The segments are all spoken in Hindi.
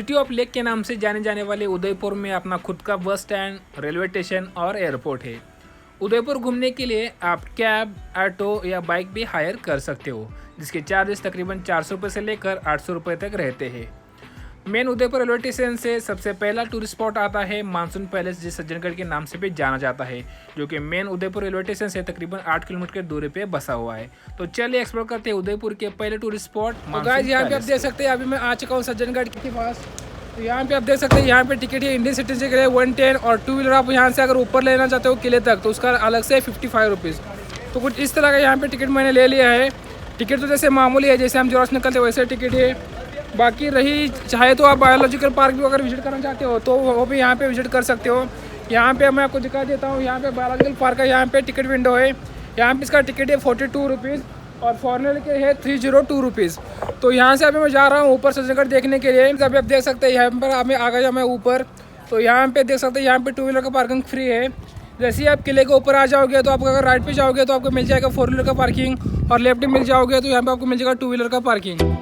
सिटी ऑफ लेक के नाम से जाने जाने वाले उदयपुर में अपना खुद का बस स्टैंड, रेलवे स्टेशन और एयरपोर्ट है। उदयपुर घूमने के लिए आप कैब, ऑटो या बाइक भी हायर कर सकते हो, जिसके चार्जेस तकरीबन 400 रुपये से लेकर 800 रुपये तक रहते हैं। मेन उदयपुर रेलवे स्टेशन से सबसे पहला टूरिस्ट स्पॉट आता है मानसून पैलेस, जिस सज्जनगढ़ के नाम से भी जाना जाता है, जो कि मेन उदयपुर रेलवे स्टेशन से तकरीबन 8 किलोमीटर की दूरी पे बसा हुआ है। तो चलिए एक्सप्लोर करते हैं उदयपुर के पहले टूरिस्ट स्पॉट। तो गाइस यहाँ पे आप देख सकते हैं, अभी मैं आ चुका हूँ सज्जनगढ़ के पास। तो यहाँ पे आप देख सकते हैं, यहाँ पे टिकट है इंडियन सिटीजन के लिए 110 और 2 व्हीलर आप यहाँ से अगर ऊपर लेना चाहते हो किले तक तो उसका अलग से 55 रुपीज़। तो कुछ इस तरह का यहाँ पे टिकट मैंने ले लिया है। टिकट तो जैसे मामूली है, जैसे हम जोरास निकलते वैसे टिकट है। बाकी रही चाहे तो आप बायोलॉजिकल पार्क भी अगर विजिट करना चाहते हो तो वो भी यहाँ पे विजिट कर सकते हो। यहाँ पे मैं आपको दिखा देता हूँ, यहाँ पे बायोलॉजिकल पार्क का यहाँ पे टिकट विंडो है। यहाँ पे इसका टिकट है 42 रुपीज़ और फॉरनर के है 302 रुपीज़। तो यहाँ से अभी मैं जा रहा हूँ ऊपर सज्जनगढ़ देखने के लिए। अभी आप देख सकते हैं यहाँ पर हमें आ गया मैं ऊपर। तो यहाँ पे देख सकते हैं, यहाँ पे 2 व्हीलर का पार्किंग फ्री है। जैसे ही आप किले के ऊपर आ जाओगे तो आप अगर राइट पे जाओगे तो आपको मिल जाएगा 4 व्हीलर का पार्किंग और लेफ्ट में मिल जाओगे तो यहाँ पे आपको मिल जाएगा 2 व्हीलर का पार्किंग।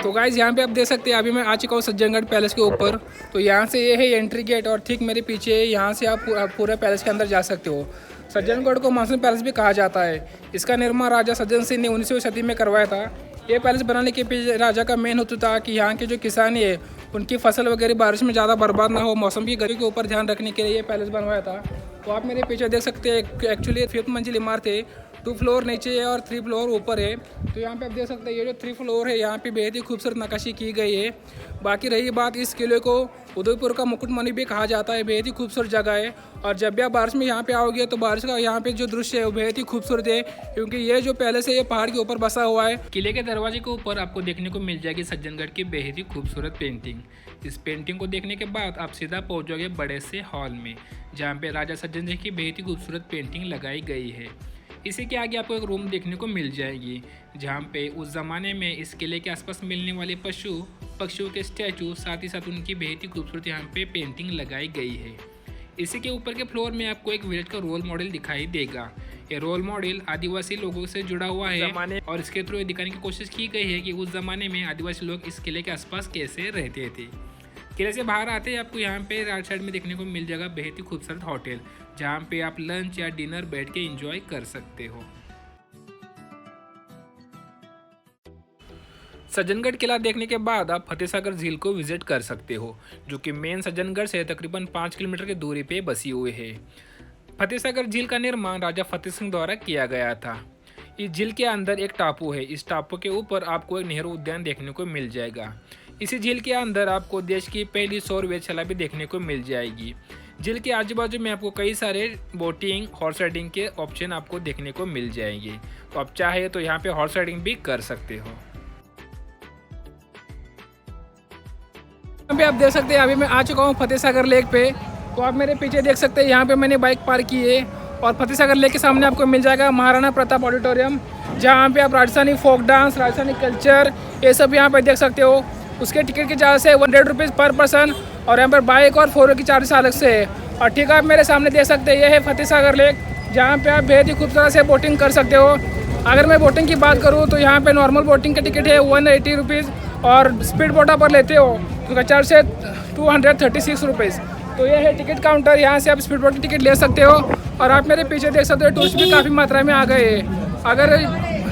तो गाइस यहाँ पे आप देख सकते हैं, अभी मैं आ चुका हूँ सज्जनगढ़ पैलेस के ऊपर। तो यहाँ से ये है एंट्री गेट और ठीक मेरे पीछे यहाँ से आप पूरे पैलेस के अंदर जा सकते हो। सज्जनगढ़ को मानसून पैलेस भी कहा जाता है। इसका निर्माण राजा सज्जन सिंह ने 19वीं सदी में करवाया था। ये पैलेस बनाने के पीछे राजा का मेन हेतु था कि यहाँ के जो किसान है उनकी फसल वगैरह बारिश में ज़्यादा बर्बाद ना हो, मौसम की गर्मी के ऊपर ध्यान रखने के लिए ये पैलेस बनवाया था। तो आप मेरे पीछे देख सकते हैं, एक्चुअली 5th मंजिल इमारत है। 2 फ्लोर नीचे है और 3 फ्लोर ऊपर है। तो यहाँ पे आप देख सकते हैं, ये जो 3 फ्लोर है यहाँ पे बेहद ही खूबसूरत नक्काशी की गई है। बाकी रही बात, इस किले को उदयपुर का मुकुटमणि भी कहा जाता है। बेहद ही खूबसूरत जगह है और जब भी आप बारिश में यहाँ पे आओगे तो बारिश का यहाँ पे जो दृश्य है वो बेहद ही खूबसूरत है, क्योंकि ये जो पैलेस है ये पहाड़ के ऊपर बसा हुआ है। किले के दरवाजे के ऊपर आपको देखने को मिल जाएगी सज्जनगढ़ की बेहद ही खूबसूरत पेंटिंग। इस पेंटिंग को देखने के बाद आप सीधा पहुँचोगे बड़े से हॉल में, जहाँ पे राजा सज्जन सिंह की बेहद ही खूबसूरत पेंटिंग लगाई गई है। इसी के आगे आपको एक रूम देखने को मिल जाएगी, जहाँ पे उस ज़माने में इस किले के आसपास मिलने वाले पशु पक्षियों के स्टैचू, साथ ही साथ उनकी बेहद ही खूबसूरत यहाँ पे पेंटिंग लगाई गई है। इसी के ऊपर के फ्लोर में आपको एक विलेज का रोल मॉडल दिखाई देगा। ये रोल मॉडल आदिवासी लोगों से जुड़ा हुआ है और इसके थ्रू ये दिखाने की कोशिश की गई है कि उस ज़माने में आदिवासी लोग इस किले के आसपास कैसे रहते थे। किले से बाहर आते ही आपको यहाँ पे राइट साइड में देखने को मिल जाएगा बेहद ही खूबसूरत होटल, जहाँ पे आप लंच या डिनर बैठ के एंजॉय कर सकते हो। सज्जनगढ़ किला देखने के बाद आप फतेहसागर झील को विजिट कर सकते हो, जो कि मेन सज्जनगढ़ से तकरीबन 5 किलोमीटर की दूरी पे बसी हुई है। फतेहसागर झील का निर्माण राजा फतेह सिंह द्वारा किया गया था। इस झील के अंदर एक टापू है। इस टापू के ऊपर आपको एक नेहरू उद्यान देखने को मिल जाएगा। इसी झील के अंदर आपको देश की पहली सौर वेधशाला भी देखने को मिल जाएगी। झील के आजू बाजू में आपको कई सारे बोटिंग, हॉर्स राइडिंग के ऑप्शन आपको देखने को मिल जाएंगे। तो आप चाहे तो यहाँ पे हॉर्स राइडिंग भी कर सकते हो। यहाँ पे आप देख सकते हैं, अभी मैं आ चुका हूँ फतेहसागर लेक पे। तो आप मेरे पीछे देख सकते हैं, यहाँ पे मैंने बाइक पार्क की है और फतेहसागर लेक के सामने आपको मिल जाएगा महाराणा प्रताप ऑडिटोरियम, जहाँ पे आप Rajasthani folk dance, Rajasthani culture ये सब यहाँ पे देख सकते हो। उसके टिकट के चार्ज है 100 रुपीज़ पर पर्सन और यहाँ पर बाइक और 4 की चार्जेस अलग से है। और ठीक है, आप मेरे सामने देख सकते हैं, ये है फतेहसागर लेक, जहाँ पे आप बेहद ही खूबसूरत से बोटिंग कर सकते हो। अगर मैं बोटिंग की बात करूँ तो यहाँ पे नॉर्मल बोटिंग का टिकट है 180 रुपीज़ और स्पीड बोटा पर लेते हो तो उसका चार्ज है 236 रुपीज़। तो ये है टिकट काउंटर, यहाँ से आप स्पीड बोट की टिकट ले सकते हो। और आप मेरे पीछे देख सकते हो, टूरिस्ट भी काफ़ी मात्रा में आ गए हैं। अगर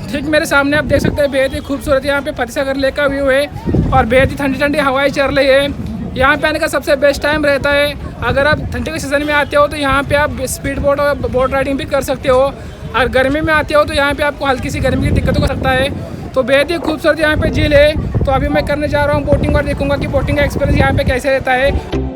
ठीक मेरे सामने आप देख सकते हैं, बेहद ही खूबसूरत यहाँ पे फतेहसागर लेक का व्यू है और बेहद ही ठंडी ठंडी हवाएं चल रही है। यहाँ पे आने का सबसे बेस्ट टाइम रहता है, अगर आप ठंडी के सीज़न में आते हो तो यहाँ पे आप स्पीड बोट और बोट राइडिंग भी कर सकते हो। अगर गर्मी में आते हो तो यहाँ पे आपको हल्की सी गर्मी की दिक्कत हो सकता है। तो बेहद ही खूबसूरत यहाँ पे झील है। तो अभी मैं करने जा रहा हूँ बोटिंग और देखूँगा कि बोटिंग का एक्सपीरियंस यहाँ पे कैसे रहता है।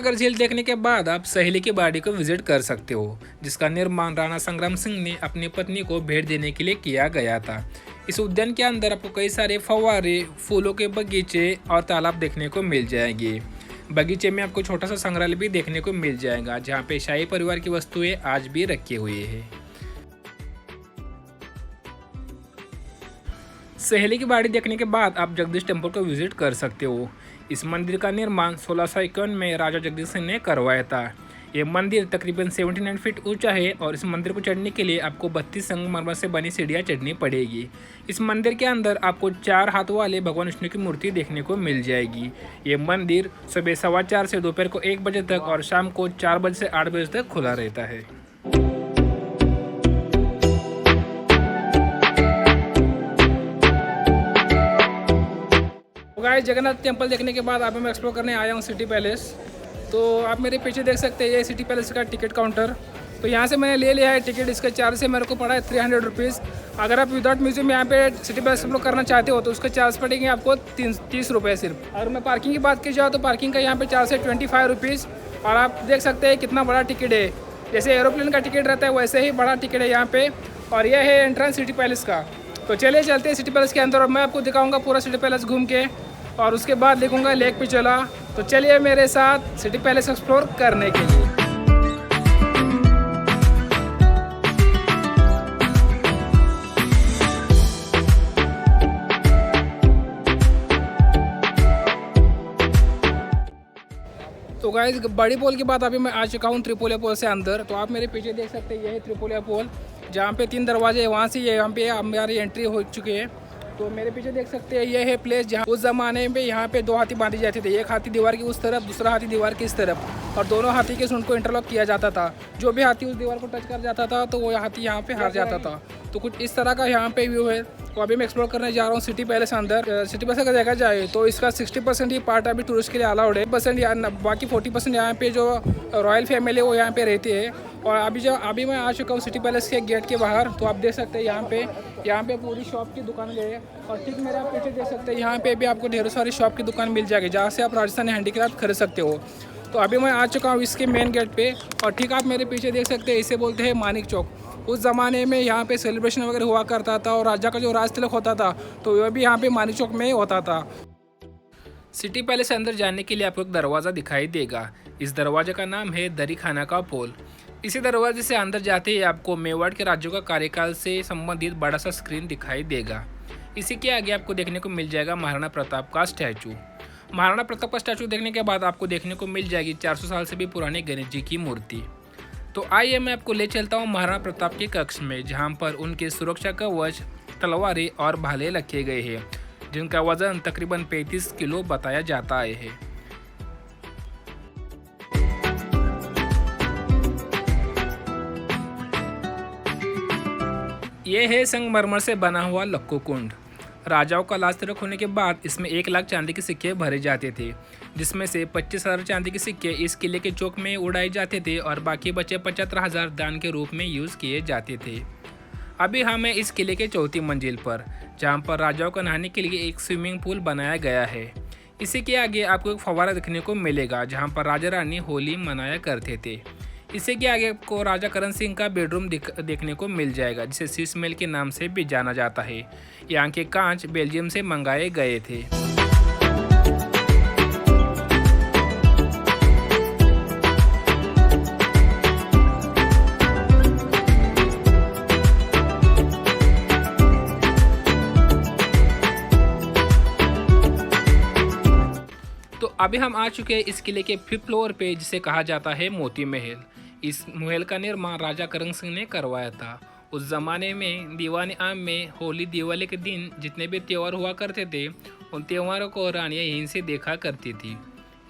फतेहसागर झील देखने के बाद आप सहेली की बाड़ी को विजिट कर सकते हो, जिसका निर्माण राणा संग्राम सिंह ने अपनी पत्नी को भेंट देने के लिए किया गया था। इस उद्यान के अंदर आपको कई सारे फव्वारे, फूलों के बगीचे और तालाब देखने को मिल जाएंगे। बगीचे में आपको छोटा सा संग्रहालय भी देखने को मिल जाएगा, जहाँ पे शाही परिवार की वस्तुएं आज भी रखी हुई है। सहेली की बाड़ी देखने के बाद आप जगदीश टेम्पल को विजिट कर सकते हो। इस मंदिर का निर्माण 1651 में राजा जगदीश सिंह ने करवाया था। ये मंदिर तकरीबन 79 फीट ऊंचा है और इस मंदिर को चढ़ने के लिए आपको 32 संगमरमर से बनी सीढ़ियाँ चढ़नी पड़ेगी। इस मंदिर के अंदर आपको 4 हाथों वाले भगवान विष्णु की मूर्ति देखने को मिल जाएगी। ये मंदिर सुबह 4:15 से दोपहर को 1 बजे तक और शाम को 4 बजे से 8 बजे तक खुला रहता है। गाइस, जगन्नाथ टेम्पल देखने के बाद अभी मैं एक्सप्लोर करने आया हूँ सिटी पैलेस। तो आप मेरे पीछे देख सकते हैं, ये सिटी पैलेस का टिकट काउंटर। तो यहाँ से मैंने ले लिया है टिकट। इसका चार्ज से मेरे को पड़ा है 300 रुपीज़। अगर आप विदाउट म्यूजियम यहाँ पे सिटी पैलेस एक्सप्लोर करना चाहते हो तो उसका चार्ज पड़ेंगे आपको 30 रुपये सिर्फ। अगर मैं पार्किंग की बात की जाए तो पार्किंग का यहाँ पे चार्ज है 25 रुपीज़। और आप देख सकते हैं कितना बड़ा टिकट है। जैसे एरोप्लेन का टिकट रहता है वैसे ही बड़ा टिकट है यहाँ पे। और यह है एंट्रेंस सिटी पैलेस का। तो चलिए चलते हैं सिटी पैलेस के अंदर और मैं आपको दिखाऊँगा पूरा सिटी पैलेस घूम के, और उसके बाद लिखूंगा लेक पे चला। तो चलिए मेरे साथ सिटी पैलेस एक्सप्लोर करने के लिए। तो गाइस, बड़ी पोल के बाद अभी मैं आ चुका हूँ त्रिपोलिया पोल से अंदर। तो आप मेरे पीछे देख सकते हैं, यह है त्रिपोलिया पोल, जहाँ पे 3 दरवाजे हैं। वहाँ से यहाँ पे हमारी एंट्री हो चुकी है। तो मेरे पीछे देख सकते हैं, यह है प्लेस जहाँ उस ज़माने में यहाँ पे 2 हाथी बांधे जाते थे। एक हाथी दीवार की उस तरफ, दूसरा हाथी दीवार की इस तरफ, और दोनों हाथी के सूंड को इंटरलॉक किया जाता था। जो भी हाथी उस दीवार को टच कर जाता था तो वो हाथी यहाँ पे हार जाता था। तो कुछ इस तरह का यहाँ पे व्यू है। तो अभी मैं एक्सप्लोर करने जा रहा हूँ सिटी पैलेस अंदर। सिटी पैलेस अगर देखा जाए तो इसका 60% ही पार्ट अभी टूरिस्ट के लिए अलाउड है। बाकी 40% यहाँ पे जो रॉयल फैमिली है वो यहाँ पे रहती है। और अभी मैं आ चुका हूँ सिटी पैलेस के गेट के बाहर। तो आप देख सकते हैं यहाँ पे पूरी शॉप की दुकान है। और ठीक मेरे आप पीछे देख सकते हैं, यहाँ पे भी आपको ढेरों सारी शॉप की दुकान मिल जाएगी, जहाँ से आप राजस्थानी हैंडीक्राफ्ट खरीद सकते हो। तो अभी मैं आ चुका हूँ इसके मेन गेट पे। और ठीक आप मेरे पीछे देख सकते हैं, इसे बोलते हैं मानिक चौक। उस ज़माने में यहाँ पे सेलिब्रेशन वगैरह हुआ करता था और राजा का जो राज तिलक होता था तो वह भी यहाँ पे मानिक चौक में ही होता था। सिटी पैलेस अंदर जाने के लिए आपको एक दरवाज़ा दिखाई देगा। इस दरवाजे का नाम है दरी खाना का पोल। इसी दरवाजे से अंदर जाते ही आपको मेवाड़ के राज्यों का कार्यकाल से संबंधित बड़ा सा स्क्रीन दिखाई देगा। इसी के आगे आपको देखने को मिल जाएगा महाराणा प्रताप का स्टैचू। महाराणा प्रताप का स्टैचू देखने के बाद आपको देखने को मिल जाएगी 400 साल से भी पुराने गणेश जी की मूर्ति। तो आइए मैं आपको ले चलता हूँ महाराणा प्रताप के कक्ष में, जहाँ पर उनके सुरक्षा कवच, तलवारें और भाले रखे गए हैं, जिनका वजन तकरीबन 35 किलो बताया जाता है। ये है संगमरमर से बना हुआ लक्कू कुंड। राजाओं का लाश तिलक होने के बाद इसमें 1 लाख चांदी के सिक्के भरे जाते थे, जिसमें से 25,000 चांदी के सिक्के इस किले के चौक में उड़ाए जाते थे और बाकी बचे 75,000 दान के रूप में यूज़ किए जाते थे। अभी हम हैं इस किले के 4थी मंजिल पर, जहाँ पर राजाओं को नहाने के लिए एक स्विमिंग पूल बनाया गया है। इसी के आगे आपको एक फव्वारा देखने को मिलेगा, जहाँ पर राजा रानी होली मनाया करते थे। इसी के आगे आपको राजा करण सिंह का बेडरूम देखने को मिल जाएगा, जिसे शीश महल के नाम से भी जाना जाता है। यहाँ के कांच बेल्जियम से मंगाए गए थे। तो अभी हम आ चुके हैं इस किले के 5th फ्लोर पे, जिसे कहा जाता है मोती महल। इस महल का निर्माण राजा करण सिंह ने करवाया था। उस ज़माने में दीवान आम में होली दिवाली के दिन जितने भी त्यौहार हुआ करते थे, उन त्योहारों को रानियाँ यहीं से देखा करती थी।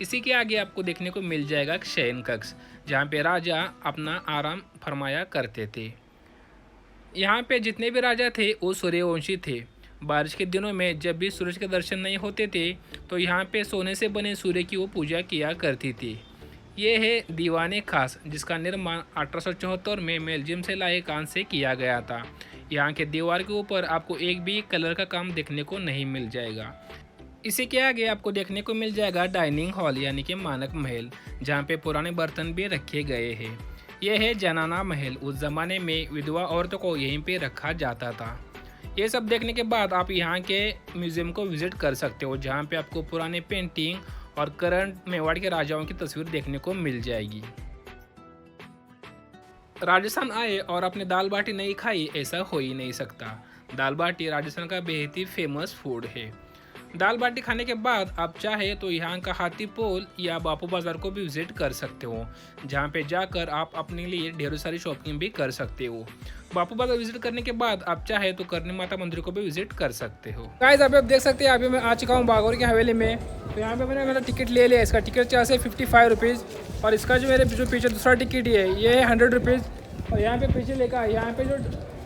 इसी के आगे आपको देखने को मिल जाएगा शयन कक्ष, जहाँ पे राजा अपना आराम फरमाया करते थे। यहाँ पे जितने भी राजा थे वो सूर्यवंशी थे। बारिश के दिनों में जब भी सूरज के दर्शन नहीं होते थे तो यहाँ पे सोने से बने सूर्य की वो पूजा किया करती थी। ये है दीवाने खास, जिसका निर्माण 1874 में बेल्जियम से लाए कांच से किया गया था। यहाँ के दीवार के ऊपर आपको एक भी कलर का काम देखने को नहीं मिल जाएगा। इसी के आगे आपको देखने को मिल जाएगा डाइनिंग हॉल यानी कि मानक महल, जहाँ पे पुराने बर्तन भी रखे गए हैं। यह है जनाना महल। उस ज़माने में विधवा औरतों को यहीं पे रखा जाता था। ये सब देखने के बाद आप यहाँ के म्यूज़ियम को विज़िट कर सकते हो, जहाँ पे आपको पुराने पेंटिंग और करंट मेवाड़ के राजाओं की तस्वीर देखने को मिल जाएगी। राजस्थान आए और अपने दाल बाटी नहीं खाई, ऐसा हो ही नहीं सकता। दाल बाटी राजस्थान का बेहद ही फेमस फूड है। दाल बाटी खाने के बाद आप चाहे तो यहाँ का हाथी पोल या बापू बाज़ार को भी विजिट कर सकते हो, जहाँ पे जाकर आप अपने लिए ढेरों सारी शॉपिंग भी कर सकते हो। बापू बाज़ार विजिट करने के बाद आप चाहे तो करनी माता मंदिर को भी विजिट कर सकते हो। गाइस अभी आप देख सकते हैं, अभी मैं आ चुका हूँ बागौर की हवेली में। तो यहाँ पे मैंने मेरा टिकट ले लिया। इसका टिकट चार्ज है 55 रुपीज़ और इसका जो मेरे जो पीछे दूसरा टिकट है ये है 100 रुपीज़। और यहाँ पे पीछे लिखा है, यहाँ पे जो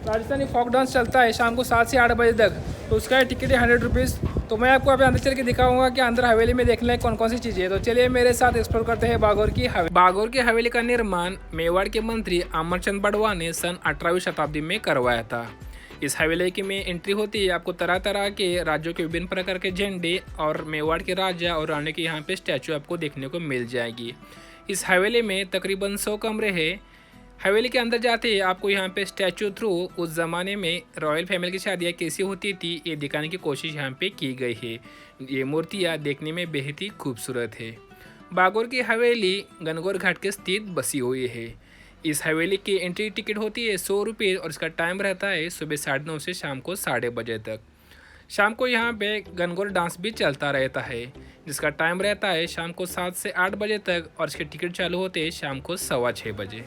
राजस्थानी फोक डांस चलता है शाम को 7 से 8 बजे तक, तो उसका टिकट है 100 रुपीज़। तो मैं आपको अभी अंदर चल के दिखाऊंगा कि अंदर हवेली में देखने लायक कौन कौन सी चीज़ें हैं। तो चलिए मेरे साथ एक्सप्लोर करते हैं बागौर की हवेली। बागौर की हवेली का निर्माण मेवाड़ के मंत्री अमरचंद बड़वा ने सन 18वीं शताब्दी में करवाया था। इस हवेली की में एंट्री होती है, आपको तरह तरह के राज्यों के विभिन्न प्रकार के झंडे और मेवाड़ के राजा और रानी के यहाँ पे स्टैचू आपको देखने को मिल जाएगी। इस हवेली में तकरीबन 100 कमरे हैं। हवेली के अंदर जाते ही आपको यहाँ पे स्टैचू थ्रू उस ज़माने में रॉयल फैमिली की शादियाँ कैसी होती थी ये दिखाने की कोशिश यहाँ पे की गई है। ये मूर्तियाँ देखने में बेहद ही खूबसूरत है। बागौर की हवेली गणगौर घाट के स्थित बसी हुई है। इस हवेली की एंट्री टिकट होती है 100 रुपये और इसका टाइम रहता है सुबह 9:30 से शाम को 6:30 बजे तक। शाम को यहाँ पे गणगौर डांस भी चलता रहता है, जिसका टाइम रहता है शाम को 7 से 8 बजे तक और इसके टिकट चालू होते हैं शाम को 6:15 बजे।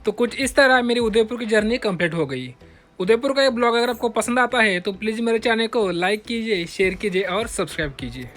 तो कुछ इस तरह मेरी उदयपुर की जर्नी कंप्लीट हो गई। उदयपुर का ये ब्लॉग अगर आपको पसंद आता है तो प्लीज़ मेरे चैनल को लाइक कीजिए, शेयर कीजिए और सब्सक्राइब कीजिए।